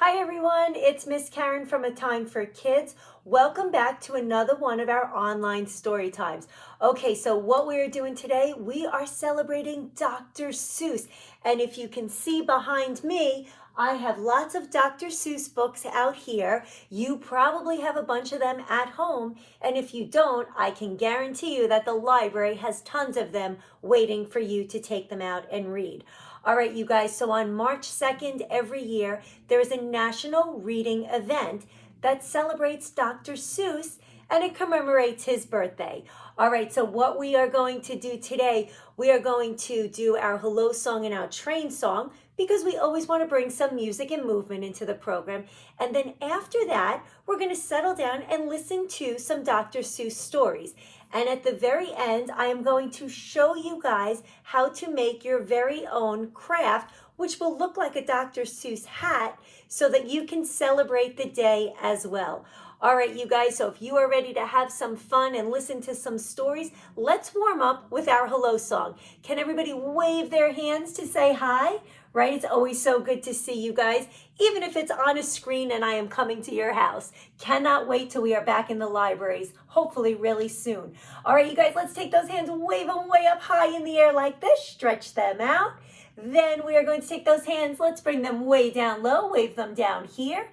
Hi everyone, it's Miss Karen from A Time for Kids. Welcome back to another one of our online story times. Okay, so what we are doing today, we are celebrating Dr. Seuss. And if you can see behind me, I have lots of Dr. Seuss books out here. You probably have a bunch of them at home. And if you don't, I can guarantee you that the library has tons of them waiting for you to take them out and read. All right, you guys, so on March 2nd every year, there is a national reading event that celebrates Dr. Seuss and it commemorates his birthday. All right, so what we are going to do today, we are going to do our hello song and our train song because we always want to bring some music and movement into the program. And then after that, we're going to settle down and listen to some Dr. Seuss stories. And at the very end, I am going to show you guys how to make your very own craft, which will look like a Dr. Seuss hat, so that you can celebrate the day as well. All right, you guys, so if you are ready to have some fun and listen to some stories, let's warm up with our hello song. Can everybody wave their hands to say hi? Right? It's always so good to see you guys, even if it's on a screen and I am coming to your house. Cannot wait till we are back in the libraries, hopefully really soon. All right, you guys, let's take those hands, wave them way up high in the air like this, stretch them out. Then we are going to take those hands, let's bring them way down low, wave them down here.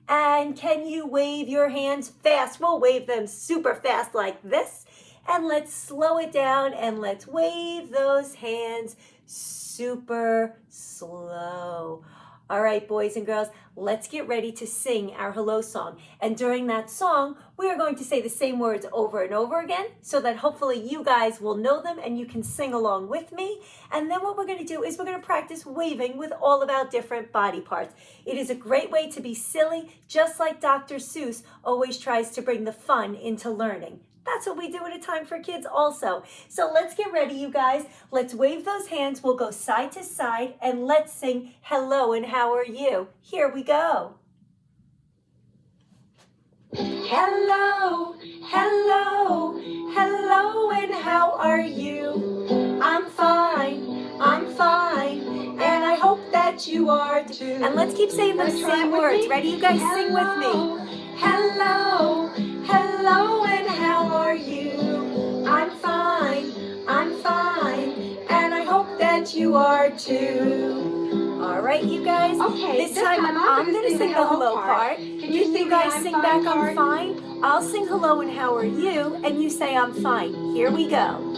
And can you wave your hands fast? We'll wave them super fast like this. And let's slow it down and let's wave those hands super slow. All right, boys and girls, let's get ready to sing our hello song. And during that song, we are going to say the same words over and over again so that hopefully you guys will know them and you can sing along with me. And then what we're going to do is we're going to practice waving with all of our different body parts. It is a great way to be silly, just like Dr. Seuss always tries to bring the fun into learning. That's what we do at A Time for Kids also. So let's get ready, you guys. Let's wave those hands. We'll go side to side and let's sing hello and how are you? Here we go. Hello, hello, hello and how are you? I'm fine, and I hope that you are too. And let's keep saying those same words. Ready, you guys? Sing with me. Hello, hello and how are you? I'm fine, and I hope that you are too. All right, you guys. Okay, this time I'm going to sing the hello part. Can you guys sing back I'm fine? I'll sing hello and how are you, and you say I'm fine. Here we go.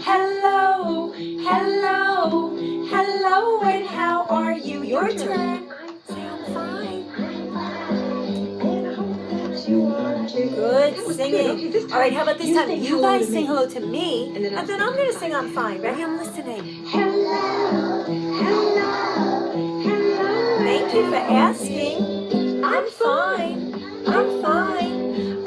Hello, hello, hello and how are you? Your turn. Say I'm fine. Good singing. Okay, all right, how about this time? You guys sing me. hello to me, and then I'm going to sing I'm fine. Ready? I'm listening. Hello, hello, hello. Thank you for asking. I'm fine,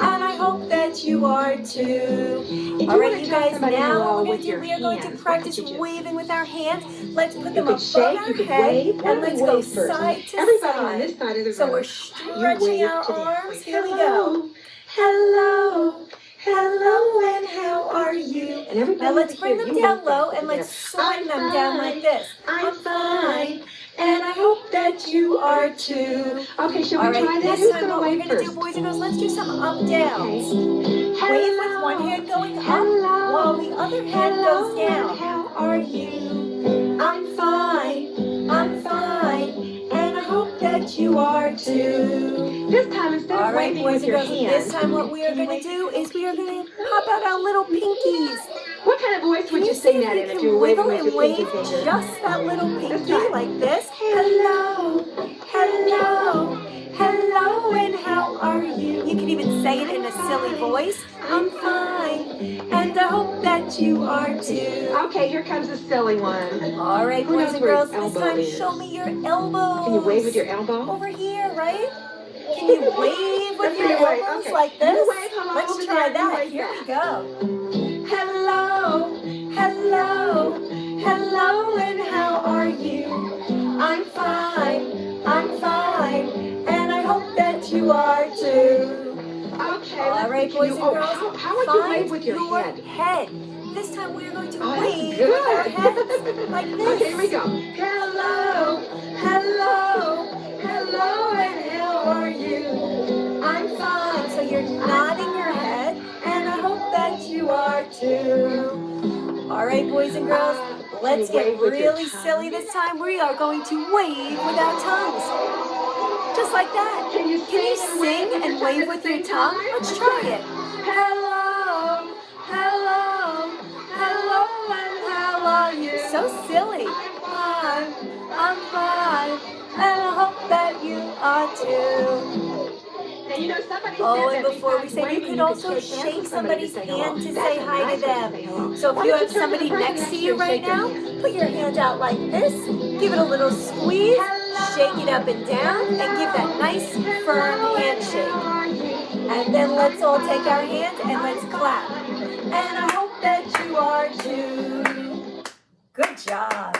and I hope that you are too. All right, you guys, now we are going to practice waving with our hands. Let's put them above our head, and let's go side to Everybody side. on this side of the room. So we're stretching our arms. Here we go. Hello, Hello, and how are you? and everybody Now let's over bring here, them you down wave low back and let's together. swing them down like this. I'm fine, and I hope that you are too. Okay, shall All we right, try that? this Who's time going to what we're wave going to do, first? boys and girls, let's do some up downs. Okay. Wave with one hand going up while the other hand goes down. How are you? I'm fine, and I hope that you are too. This time, instead All of right, waving boys with and your girls, hand, this time what we are going to do is we are going to pop out our little pinkies. what kind of voice would you see sing if that we in if can you were waving wiggle with your and pinky wave finger? just that little pinky try. like this? Hello, hello, hello, and how are you? You can even say it in a silly voice. I'm fine, and I hope that you are too. Okay, here comes a silly one. All right, Who boys knows and where girls, his this elbow time is? show me your elbows. Can you wave with your elbow? Over here, right? Can you wave with your elbows Okay. like this? You wave hello Let's over try there, you that. wave Here back. we go. Hello, hello, hello, and how are you? I'm fine, and I hope that you are too. Okay, All right, boys and girls, how would you wave with your head? This time we are going to Oh, wave that's with our good. heads like this. Okay, here we go. Hello, hello, hello, and two. All right, boys and girls, let's get really silly this time. We are going to wave with our tongues. Just like that. Can you sing and wave with your tongue? Let's try it. Hello, hello, hello, and how are you? So silly. I'm fine, and I hope that you are too. Oh, and before we say, you can also shake somebody's hand to say hi to them. So if you have somebody next to you right now, put your hand out like this, give it a little squeeze, shake it up and down, and give that nice, firm handshake. And then let's all take our hands and let's clap. And I hope that you are too. Good job.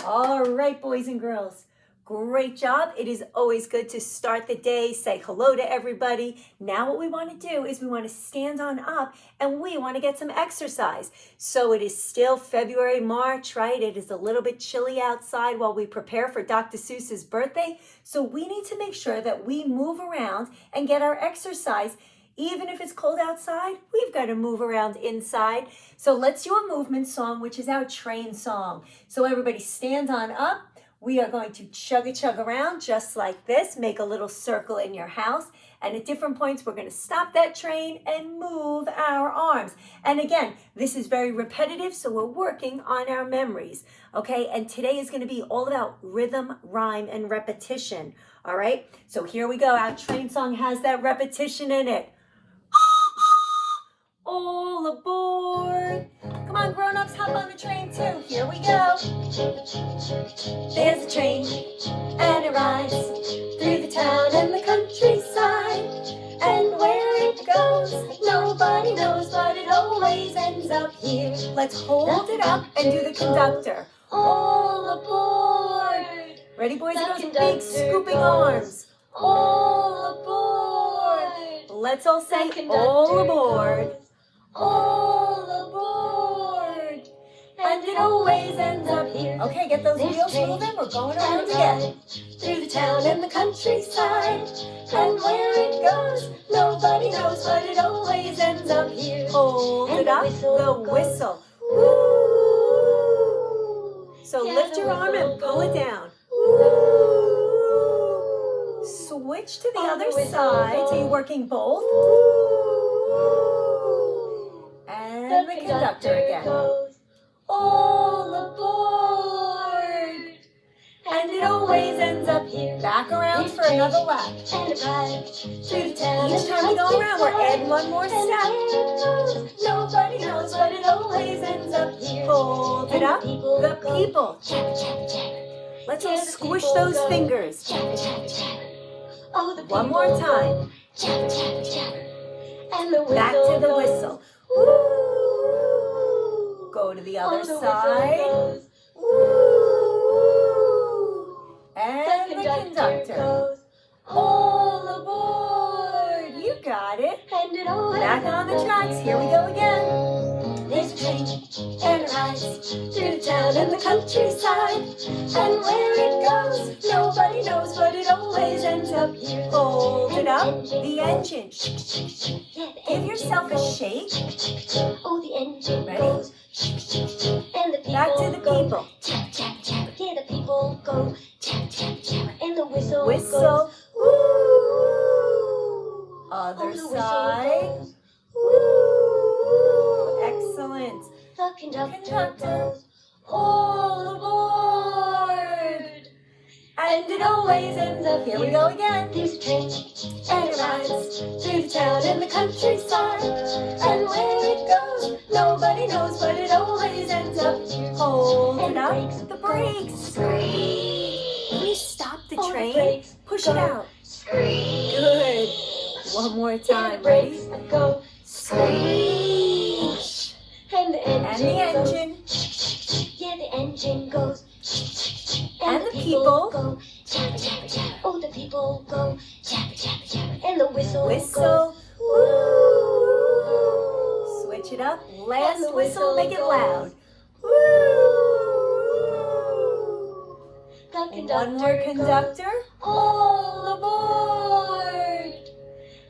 All right, boys and girls. Great job. It is always good to start the day, say hello to everybody. Now what we want to do is we want to stand on up and we want to get some exercise. So it is still February, March, right? It is a little bit chilly outside while we prepare for Dr. Seuss's birthday. So we need to make sure that we move around and get our exercise. Even if it's cold outside, we've got to move around inside. So let's do a movement song, which is our train song. So everybody stand on up. We are going to chug around just like this. Make a little circle in your house. And at different points, we're going to stop that train and move our arms. And again, this is very repetitive, so we're working on our memories. Okay, and today is going to be all about rhythm, rhyme, and repetition. All right, so here we go. Our train song has that repetition in it. All aboard. Come on, grown-ups, hop on the train too. Here we go. There's a train, and it rides through the town and the countryside. And where it goes, nobody knows, but it always ends up here. Let's hold it up and do the conductor. All aboard. Ready, boys and girls? Big scooping arms. All aboard. Let's all say all aboard. All aboard. And it always ends up here. Okay, get those wheels moving. We're going around again. Through the town and the countryside. And where it goes, nobody knows, but it always ends up here. Hold it up, the whistle. Woo! So lift your arm and pull it down. Woo! Switch to the other side. So you're working both. And the conductor again. All aboard. And it always ends up here. Back around for another lap. Each time we go around, we're adding one more step. Nobody knows, but it always ends up here. Hold it up, the people. Let's all squish those fingers. One more time. Back to the whistle. Woo! Go to the other side. Woo! And the conductor. All aboard. You got it. Back on the tracks. Here we go again. There's a train and it rides through the town and the countryside. And where it goes, nobody knows, but it always ends up here. Hold it up, the engine. Give yourself a shake. Oh, the engine Ready? goes. And the people Back to the people. go. Tap, tap, tap. Yeah, the people go. Tap, tap, tap. And the whistle Whistle. goes. Woo! Oh, Other the side. whistle goes. Woo! Excellent. The conductor Conductor. goes. All aboard. And it always ends up. Here we go again. There's a train And it rides through the town and the countryside. And where it goes, nobody knows, but it always ends up here. Hold it up, the brakes. Can you stop the Oh, the train? brakes Push go. it out. Screech. Good. One more Yeah, the time. brakes Ready? go. Screech. And the And the engine goes. engine. Yeah, the engine goes. And the people. go. Tap, tap, tap. Oh, the people go. Tap, tap, tap. And the whistle goes. Whistle. Woo! Switch it up. Last And the whistle, make it goes. loud. Woo! The One more conductor. All aboard.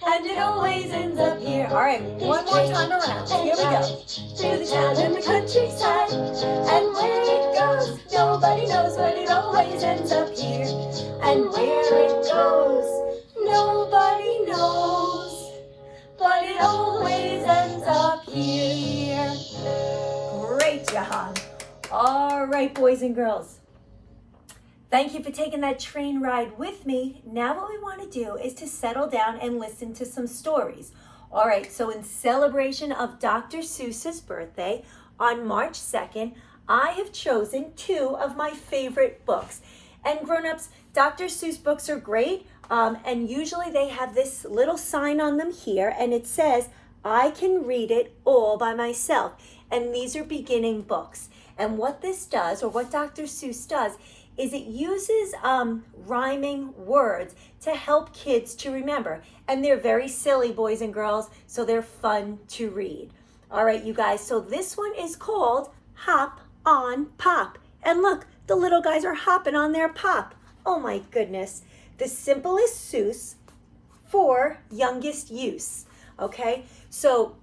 And it always ends up here. go. All right, one more time around. Here we go. Through the town and the countryside, and where it goes, nobody knows, but it always ends up here. And where it goes, nobody knows, but it always ends up here. Great job. All right, boys and girls. Thank you for taking that train ride with me. Now what we want to do is to settle down and listen to some stories. All right, so in celebration of Dr. Seuss's birthday on March 2nd, I have chosen 2 of my favorite books. And grown-ups, Dr. Seuss books are great, and usually they have this little sign on them here, and it says, I can read it all by myself. And these are beginning books. And what this does, or what Dr. Seuss does, is it uses rhyming words to help kids to remember. And they're very silly, boys and girls, so they're fun to read. All right, you guys, so this one is called Hop on Pop. And look, the little guys are hopping on their pop. Oh my goodness. The simplest Seuss for youngest use. Okay, so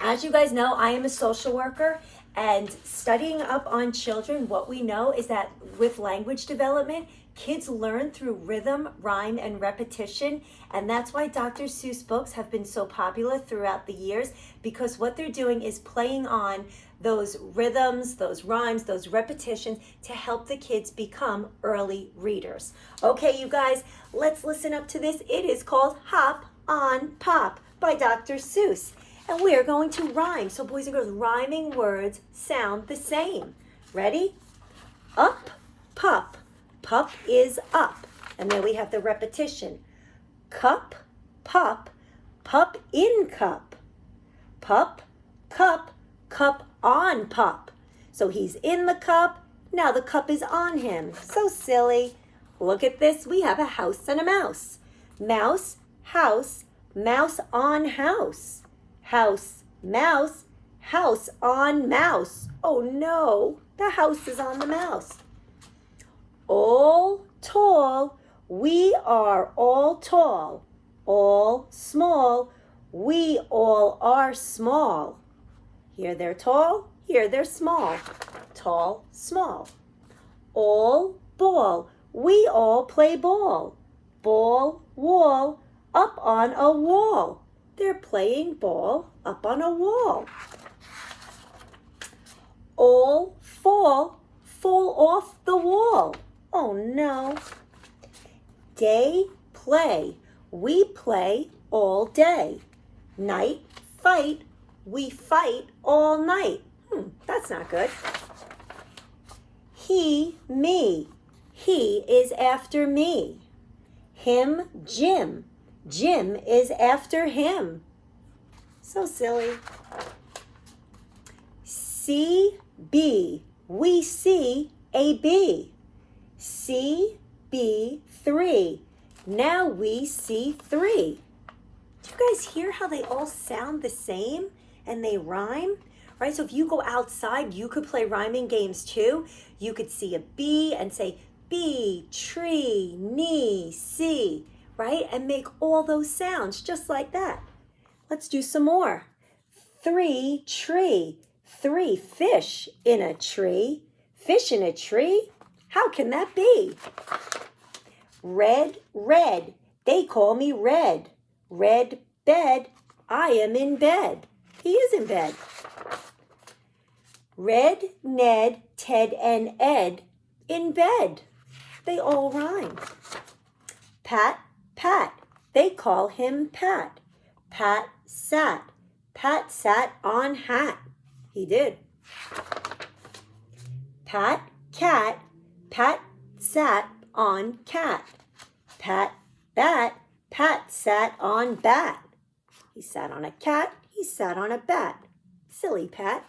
as you guys know, I am a social worker. And studying up on children, what we know is that with language development, kids learn through rhythm, rhyme, and repetition. And that's why Dr. Seuss books have been so popular throughout the years, because what they're doing is playing on those rhythms, those rhymes, those repetitions to help the kids become early readers. Okay, you guys, let's listen up to this. It is called Hop on Pop by Dr. Seuss. And we are going to rhyme. So boys and girls, rhyming words sound the same. Ready? Up, pup. Pup is up. And then we have the repetition. Cup, pup. Pup in cup. Pup, cup. Cup on pup. So he's in the cup. Now the cup is on him. So silly. Look at this. We have a house and a mouse. Mouse, house. Mouse on house. House, mouse, house on mouse. Oh no, the house is on the mouse. All tall, we are all tall. All small, we all are small. Here they're tall, here they're small. Tall, small. All ball, we all play ball. Ball, wall, up on a wall. They're playing ball up on a wall. All fall, fall off the wall. Oh no. Day, play, we play all day. Night, fight, we fight all night. That's not good. He, me, he is after me. Him, Jim. Jim is after him. So silly. C, B. We see a bee. C, B, 3. Now we see 3. Do you guys hear how they all sound the same and they rhyme? Right? So if you go outside, you could play rhyming games too. You could see a bee and say bee, tree, knee, see. Right? And make all those sounds just like that. Let's do some more. 3, tree. 3 fish in a tree. Fish in a tree? How can that be? Red, red. They call me Red. Red bed. I am in bed. He is in bed. Red, Ned, Ted, and Ed in bed. They all rhyme. Pat, Pat, they call him Pat. Pat sat. Pat sat on hat. He did. Pat, cat. Pat sat on cat. Pat, bat. Pat sat on bat. He sat on a cat. He sat on a bat. Silly Pat.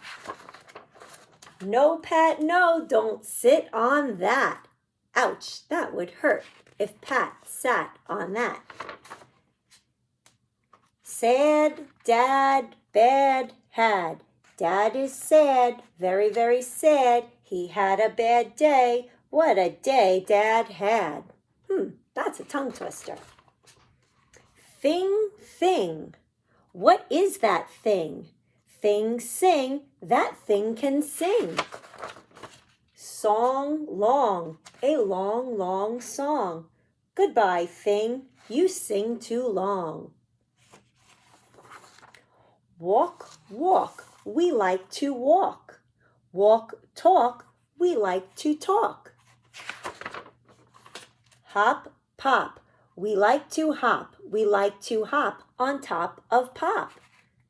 No, Pat, no, don't sit on that. Ouch, that would hurt if Pat sat on that. Sad, dad, bad, had. Dad is sad, very, very sad. He had a bad day. What a day Dad had. That's a tongue twister. Thing, thing. What is that thing? Thing, sing, that thing can sing. Song, long, a long, long song. Goodbye, thing, you sing too long. Walk, walk, we like to walk. Walk, talk, we like to talk. Hop, pop, we like to hop. We like to hop on top of Pop.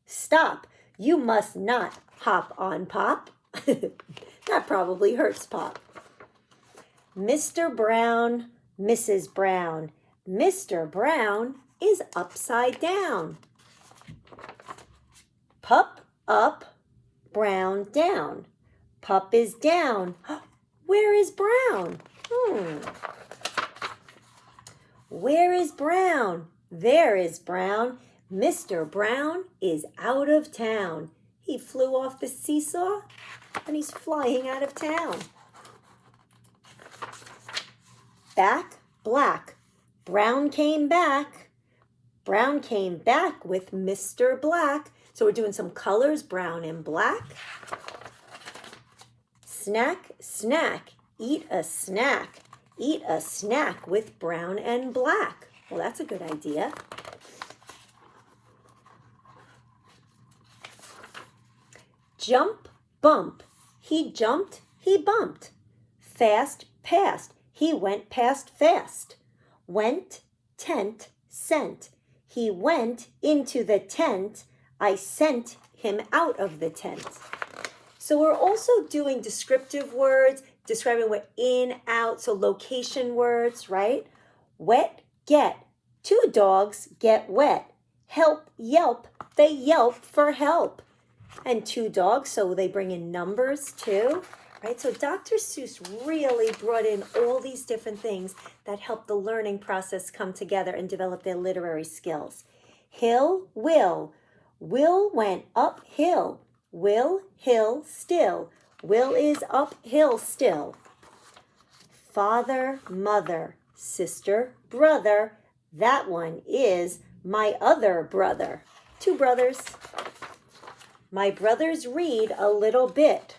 Stop, you must not hop on Pop. That probably hurts Pop. Mr. Brown, Mrs. Brown. Mr. Brown is upside down. Pup up, Brown down. Pup is down. Where is Brown? Where is Brown? There is Brown. Mr. Brown is out of town. He flew off the seesaw and he's flying out of town. Back, black. Brown came back. Brown came back with Mr. Black. So we're doing some colors, brown and black. Snack, snack, eat a snack. Eat a snack with brown and black. Well, that's a good idea. Jump, bump. He jumped, he bumped. Fast, past. He went past fast. Went, tent, sent. He went into the tent. I sent him out of the tent. So we're also doing descriptive words, describing what in, out, so location words, right? Wet, get. Two dogs get wet. Help, yelp. They yelp for help. And two dogs, so they bring in numbers too, right? So Dr. Seuss really brought in all these different things that help the learning process come together and develop their literary skills. Hill, will. Will went uphill. Will, hill, still. Will is uphill still. Father, mother, sister, brother. That one is my other brother. Two brothers. My brothers read a little bit.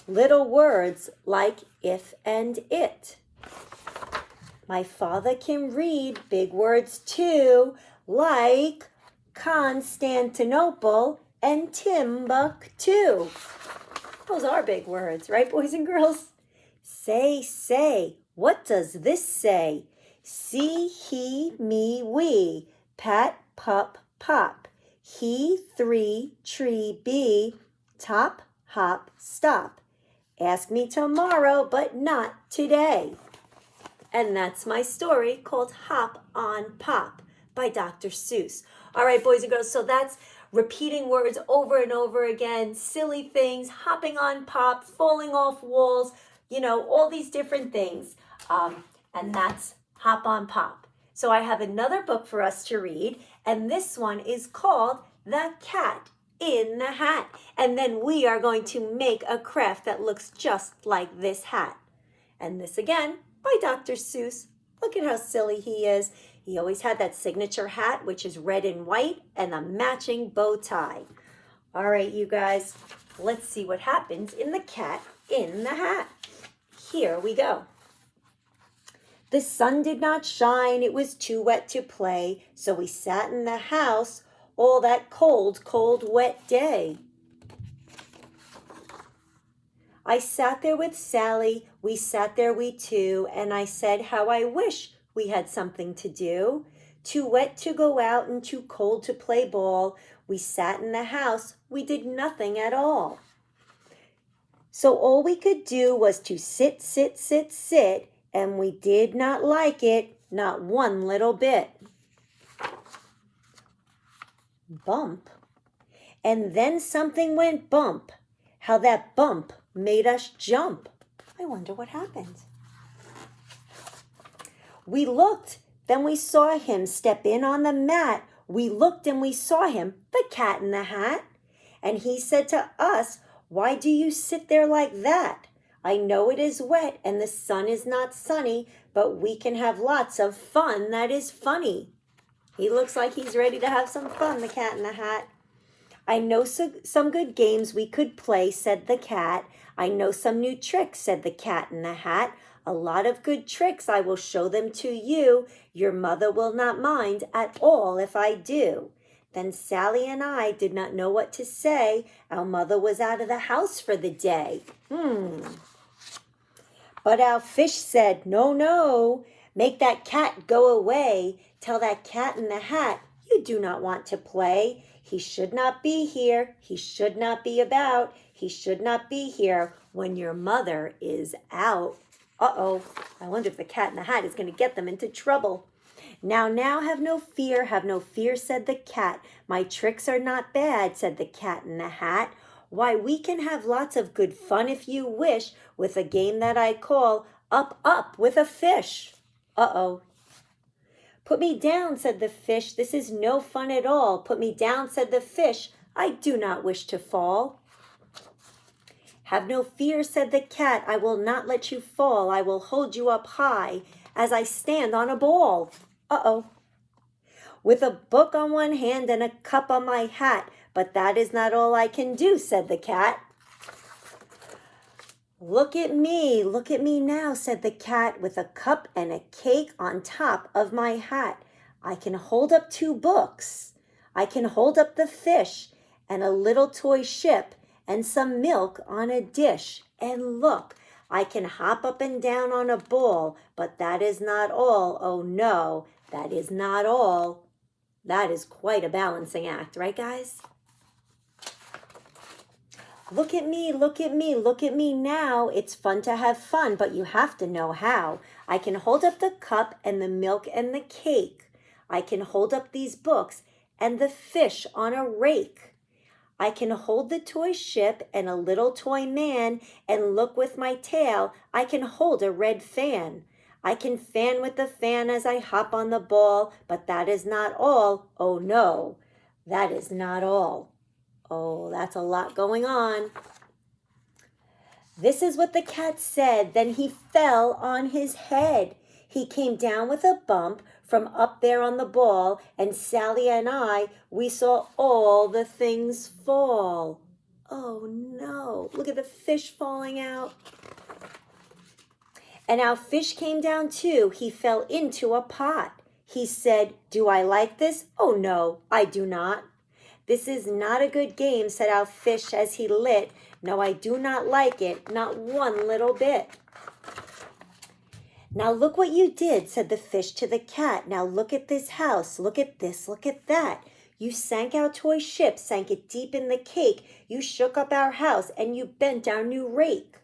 Little words like if and it. My father can read big words too, like Constantinople and Timbuktu. Those are big words, right, boys and girls? Say, say. What does this say? See, he, me, we. Pat, pup, pop. He, three, tree, bee. Top, hop, stop. Ask me tomorrow, but not today. And that's my story called Hop on Pop by Dr. Seuss. All right, boys and girls, so that's repeating words over and over again, silly things, hopping on pop, falling off walls, all these different things. And that's Hop on Pop. So I have another book for us to read, and this one is called The Cat in the Hat. And then we are going to make a craft that looks just like this hat. And this again by Dr. Seuss. Look at how silly he is. He always had that signature hat, which is red and white, and a matching bow tie. All right, you guys, let's see what happens in The Cat in the Hat. Here we go. The sun did not shine, it was too wet to play, so we sat in the house all that cold, cold, wet day. I sat there with Sally, we sat there we two, and I said how I wish we had something to do. Too wet to go out and too cold to play ball. We sat in the house, we did nothing at all. So all we could do was to sit, sit, sit, sit, and we did not like it, not one little bit. Bump. And then something went bump. How that bump made us jump. I wonder what happened. We looked, then we saw him step in on the mat. We looked and we saw him, the Cat in the Hat. And he said to us, why do you sit there like that? I know it is wet and the sun is not sunny, but we can have lots of fun that is funny. He looks like he's ready to have some fun, the Cat in the Hat. I know some good games we could play, said the cat. I know some new tricks, said the Cat in the Hat. A lot of good tricks, I will show them to you. Your mother will not mind at all if I do. Then Sally and I did not know what to say. Our mother was out of the house for the day. But our fish said, no, no, make that cat go away. Tell that Cat in the Hat, you do not want to play. He should not be here. He should not be about. He should not be here when your mother is out. Uh-oh, I wonder if the Cat in the Hat is going to get them into trouble. Now, have no fear, said the cat. My tricks are not bad, said the Cat in the Hat. Why, we can have lots of good fun if you wish with a game that I call Up, Up with a Fish. Uh-oh. Put me down, said the fish. This is no fun at all. Put me down, said the fish. I do not wish to fall. Have no fear, said the cat. I will not let you fall. I will hold you up high as I stand on a ball. Uh-oh. With a book on one hand and a cup on my hat. But that is not all I can do, said the cat. Look at me now, said the cat, with a cup and a cake on top of my hat. I can hold up 2 books. I can hold up the fish and a little toy ship and some milk on a dish. And look, I can hop up and down on a ball, but that is not all. Oh no, that is not all. That is quite a balancing act, right, guys? Look at me now. It's fun to have fun, but you have to know how. I can hold up the cup and the milk and the cake. I can hold up these books and the fish on a rake. I can hold the toy ship and a little toy man, and look with my tail, I can hold a red fan. I can fan with the fan as I hop on the ball, but that is not all. Oh no, that is not all. Oh, that's a lot going on. This is what the cat said. Then he fell on his head. He came down with a bump from up there on the ball, and Sally and I, we saw all the things fall. Oh no, look at the fish falling out. And our fish came down too. He fell into a pot. He said, do I like this? Oh no, I do not. This is not a good game, said our fish as he lit. No, I do not like it, not one little bit. Now look what you did, said the fish to the cat. Now look at this house, look at this, look at that. You sank our toy ship, sank it deep in the cake. You shook up our house and you bent our new rake.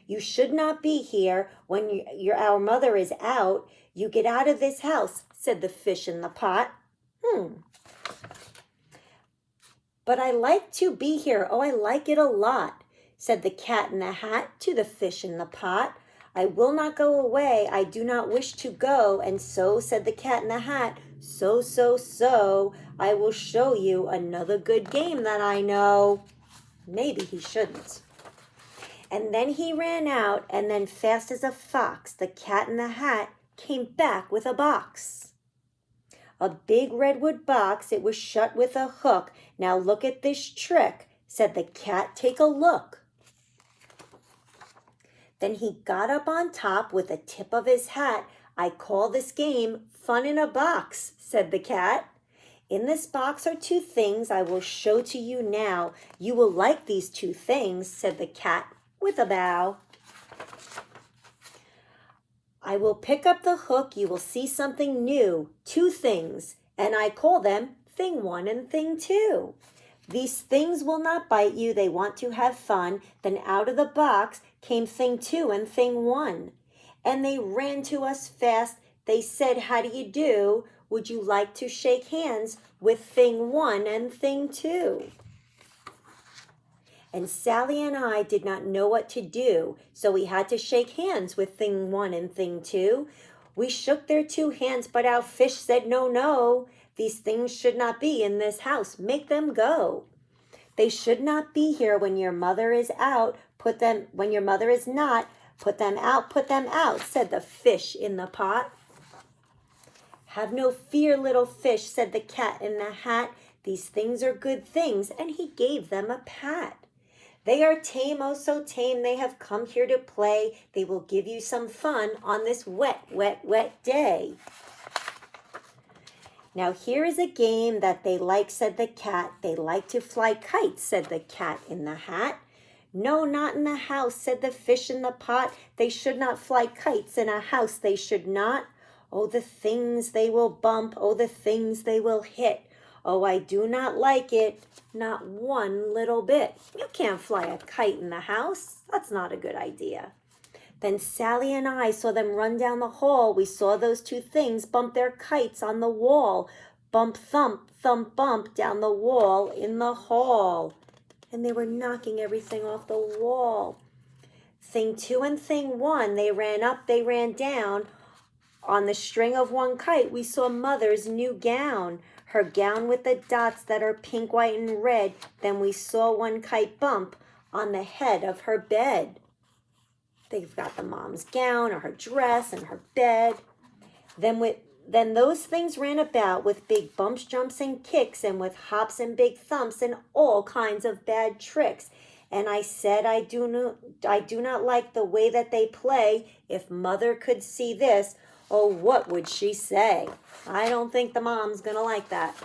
You should not be here when our mother is out. You get out of this house, said the fish in the pot. But I like to be here. Oh, I like it a lot, said the Cat in the Hat to the fish in the pot. I will not go away. I do not wish to go. And so, said the Cat in the Hat, so, I will show you another good game that I know. Maybe he shouldn't. And then he ran out, and then fast as a fox, the Cat in the Hat came back with a box. A big redwood box, it was shut with a hook. Now look at this trick, said the cat, take a look. Then he got up on top with the tip of his hat. I call this game Fun in a Box, said the cat. In this box are 2 things I will show to you now. You will like these 2 things, said the cat with a bow. I will pick up the hook, you will see something new, 2 things, and I call them Thing 1 and Thing 2. These things will not bite you, they want to have fun. Then out of the box came Thing 2 and Thing 1. And they ran to us fast, they said, how do you do? Would you like to shake hands with Thing 1 and Thing 2? And Sally and I did not know what to do, so we had to shake hands with Thing 1 and Thing 2. We shook their 2 hands, but our fish said, no, no. These things should not be in this house. Make them go. They should not be here when your mother is out. When your mother is not, put them out, said the fish in the pot. Have no fear, little fish, said the cat in the hat. These things are good things, and he gave them a pat. They are tame, oh so tame, they have come here to play. They will give you some fun on this wet, wet, wet day. Now here is a game that they like, said the cat. They like to fly kites, said the cat in the hat. No, not in the house, said the fish in the pot. They should not fly kites in a house, they should not. Oh, the things they will bump, oh, the things they will hit. Oh, I do not like it, not one little bit. You can't fly a kite in the house. That's not a good idea. Then Sally and I saw them run down the hall. We saw those two things bump their kites on the wall. Bump, thump, thump, bump down the wall in the hall. And they were knocking everything off the wall. Thing 2 and thing 1, they ran up, they ran down. On the string of one kite, we saw Mother's new gown. Her gown with the dots that are pink, white, and red. Then we saw one kite bump on the head of her bed. They've got the mom's gown or her dress and her bed. Then those things ran about with big bumps, jumps, and kicks, and with hops and big thumps and all kinds of bad tricks. And I said, I do not like the way that they play. If Mother could see this, oh, what would she say? I don't think the mom's gonna like that.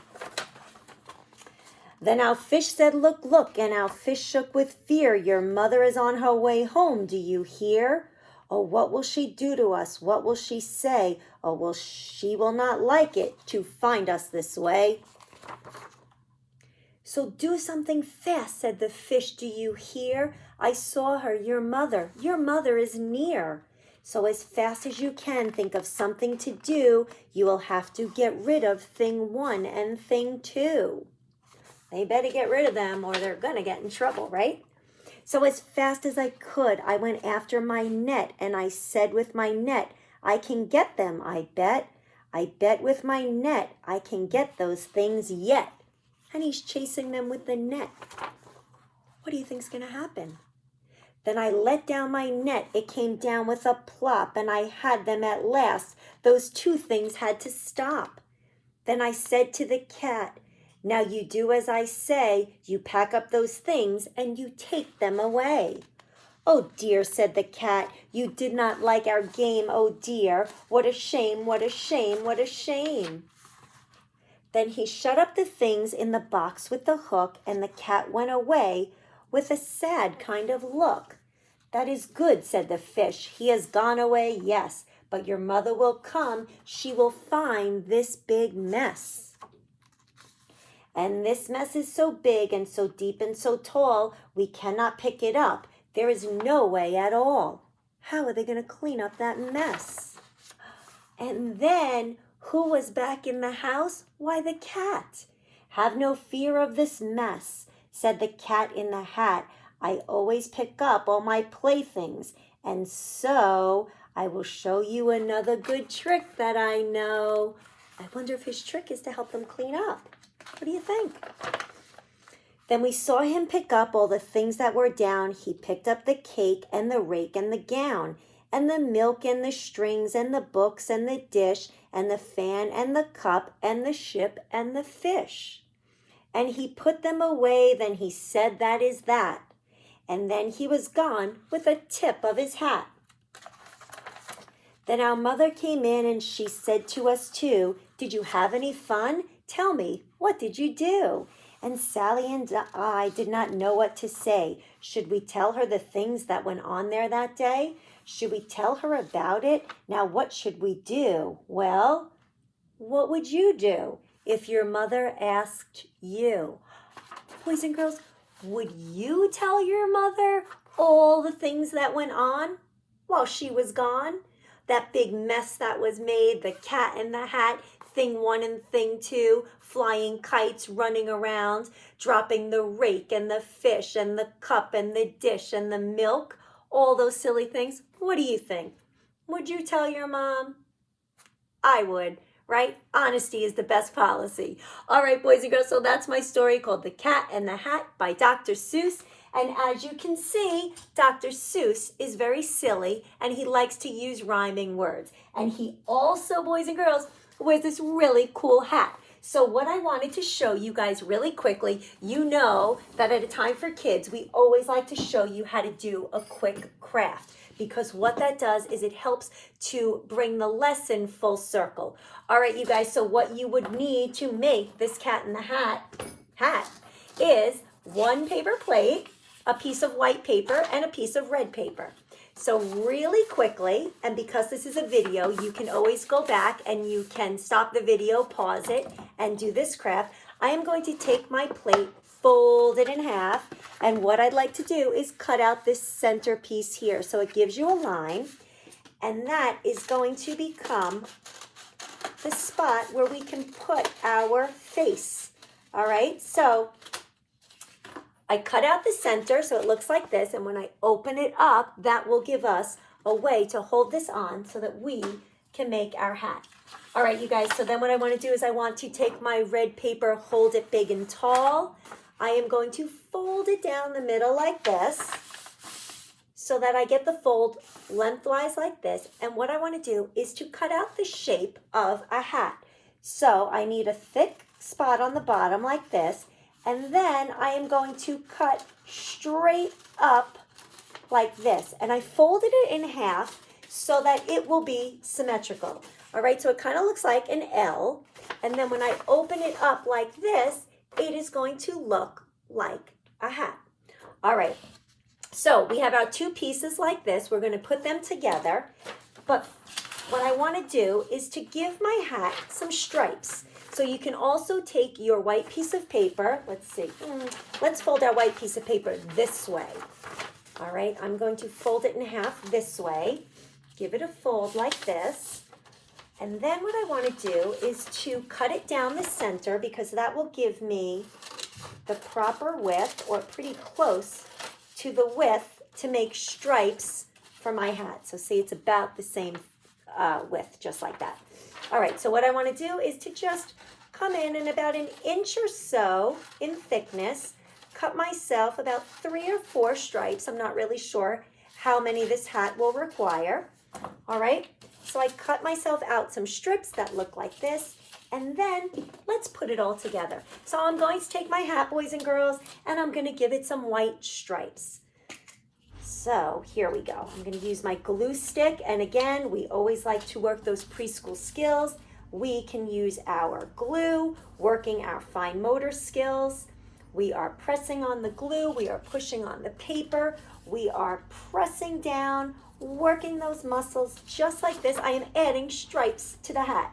Then our fish said, look, look, and our fish shook with fear. Your mother is on her way home, do you hear? Oh, what will she do to us? What will she say? Oh, well, she will not like it to find us this way. So do something fast, said the fish, do you hear? I saw her, your mother is near. So as fast as you can, think of something to do. You will have to get rid of thing 1 and thing 2. They better get rid of them or they're going to get in trouble, right? So as fast as I could, I went after my net, and I said with my net, I can get them, I bet. I bet with my net I can get those things yet. And he's chasing them with the net. What do you think's going to happen? Then I let down my net. It came down with a plop, and I had them at last. Those two things had to stop. Then I said to the cat, now you do as I say. You pack up those things and you take them away. Oh dear, said the cat, you did not like our game, oh dear. What a shame, what a shame, what a shame. Then he shut up the things in the box with the hook, and the cat went away with a sad kind of look. That is good, said the fish. He has gone away, yes, but your mother will come. She will find this big mess. And this mess is so big and so deep and so tall, we cannot pick it up. There is no way at all. How are they going to clean up that mess? And then, who was back in the house? Why, the cat. Have no fear of this mess, said the cat in the hat. I always pick up all my playthings, and so I will show you another good trick that I know. I wonder if his trick is to help them clean up. What do you think? Then we saw him pick up all the things that were down. He picked up the cake and the rake and the gown, and the milk and the strings and the books and the dish and the fan and the cup and the ship and the fish. And he put them away. Then he said, that is that. And then he was gone with a tip of his hat. Then our mother came in, and she said to us too, did you have any fun? Tell me, what did you do? And Sally and I did not know what to say. Should we tell her the things that went on there that day? Should we tell her about it? Now what should we do? Well, what would you do if your mother asked you? Boys and girls, would you tell your mother all the things that went on while she was gone? That big mess that was made, the cat in the hat, thing 1 and thing 2, flying kites, running around, dropping the rake and the fish and the cup and the dish and the milk, all those silly things. What do you think? Would you tell your mom? I would, right? Honesty is the best policy. All right, boys and girls, so that's my story called The Cat and the Hat by Dr. Seuss. And as you can see, Dr. Seuss is very silly, and he likes to use rhyming words. And he also, boys and girls, wears this really cool hat. So what I wanted to show you guys really quickly, you know that at a time for kids, we always like to show you how to do a quick craft, because what that does is it helps to bring the lesson full circle. All right, you guys, so what you would need to make this cat in the hat is one paper plate, a piece of white paper, and a piece of red paper. So really quickly, and because this is a video, you can always go back and you can stop the video, pause it, and do this craft. I am going to take my plate, fold it in half, and what I'd like to do is cut out this center piece here. So it gives you a line, and that is going to become the spot where we can put our face. All right, so I cut out the center so it looks like this, and when I open it up, that will give us a way to hold this on so that we can make our hat. All right, you guys, so then what I want to do is I want to take my red paper, hold it big and tall. I am going to fold it down the middle like this so that I get the fold lengthwise like this. And what I want to do is to cut out the shape of a hat. So I need a thick spot on the bottom like this. And then I am going to cut straight up like this. And I folded it in half so that it will be symmetrical. All right, so it kind of looks like an L. And then when I open it up like this, it is going to look like a hat. All right, so we have our two pieces like this. We're going to put them together. But what I want to do is to give my hat some stripes. So you can also take your white piece of paper. Let's see. Let's fold our white piece of paper this way. All right, I'm going to fold it in half this way. Give it a fold like this. And then what I want to do is to cut it down the center, because that will give me the proper width, or pretty close to the width, to make stripes for my hat. So see, it's about the same width, just like that. All right, so what I want to do is to just come in and about an inch or so in thickness, cut myself about 3 or 4 stripes. I'm not really sure how many this hat will require. All right, so I cut myself out some strips that look like this, and then let's put it all together. So I'm going to take my hat, boys and girls, and I'm going to give it some white stripes. So here we go. I'm going to use my glue stick, and again, we always like to work those preschool skills. We can use our glue, working our fine motor skills. We are pressing on the glue, we are pushing on the paper, we are pressing down, working those muscles just like this. I am adding stripes to the hat.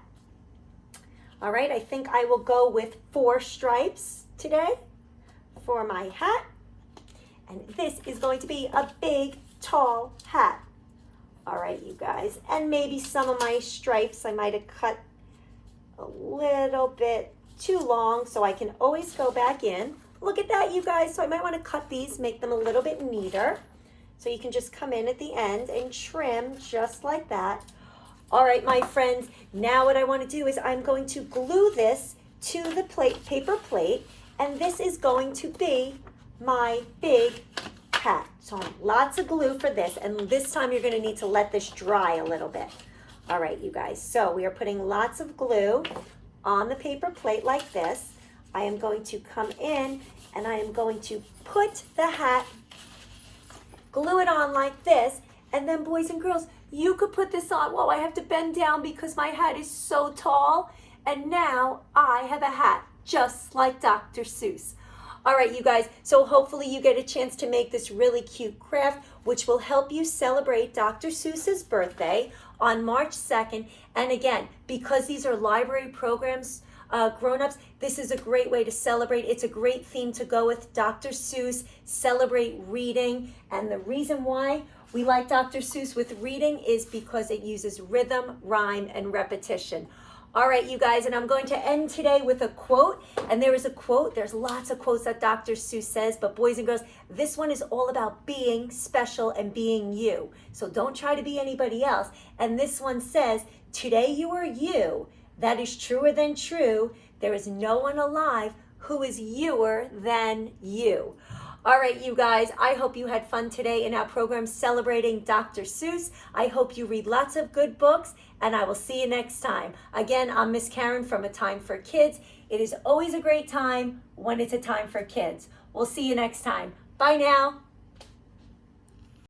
All right, I think I will go with 4 stripes today for my hat. And this is going to be a big, tall hat. All right, you guys. And maybe some of my stripes I might have cut a little bit too long, so I can always go back in. Look at that, you guys. So I might want to cut these, make them a little bit neater. So you can just come in at the end and trim just like that. All right, my friends, now what I want to do is I'm going to glue this to the paper plate, and this is going to be my big hat. So lots of glue for this, and this time you're going to need to let this dry a little bit. All right, you guys, so we are putting lots of glue on the paper plate like this. I am going to come in and I am going to put the hat, glue it on like this, and then boys and girls, you could put this on. Whoa, I have to bend down because my hat is so tall, and now I have a hat just like Dr. Seuss. All right, you guys, so hopefully you get a chance to make this really cute craft, which will help you celebrate Dr. Seuss's birthday on March 2nd. And again, because these are library programs, grown-ups, this is a great way to celebrate. It's a great theme to go with Dr. Seuss, celebrate reading. And the reason why we like Dr. Seuss with reading is because it uses rhythm, rhyme, and repetition. All right, you guys, and I'm going to end today with a quote. And there is a quote. There's lots of quotes that Dr. Seuss says, but boys and girls, this one is all about being special and being you. So don't try to be anybody else. And this one says, today you are you. That is truer than true. There is no one alive who is youer than you. All right, you guys, I hope you had fun today in our program celebrating Dr. Seuss. I hope you read lots of good books, and I will see you next time. Again, I'm Miss Karen from A Time for Kids. It is always a great time when it's a time for kids. We'll see you next time. Bye now.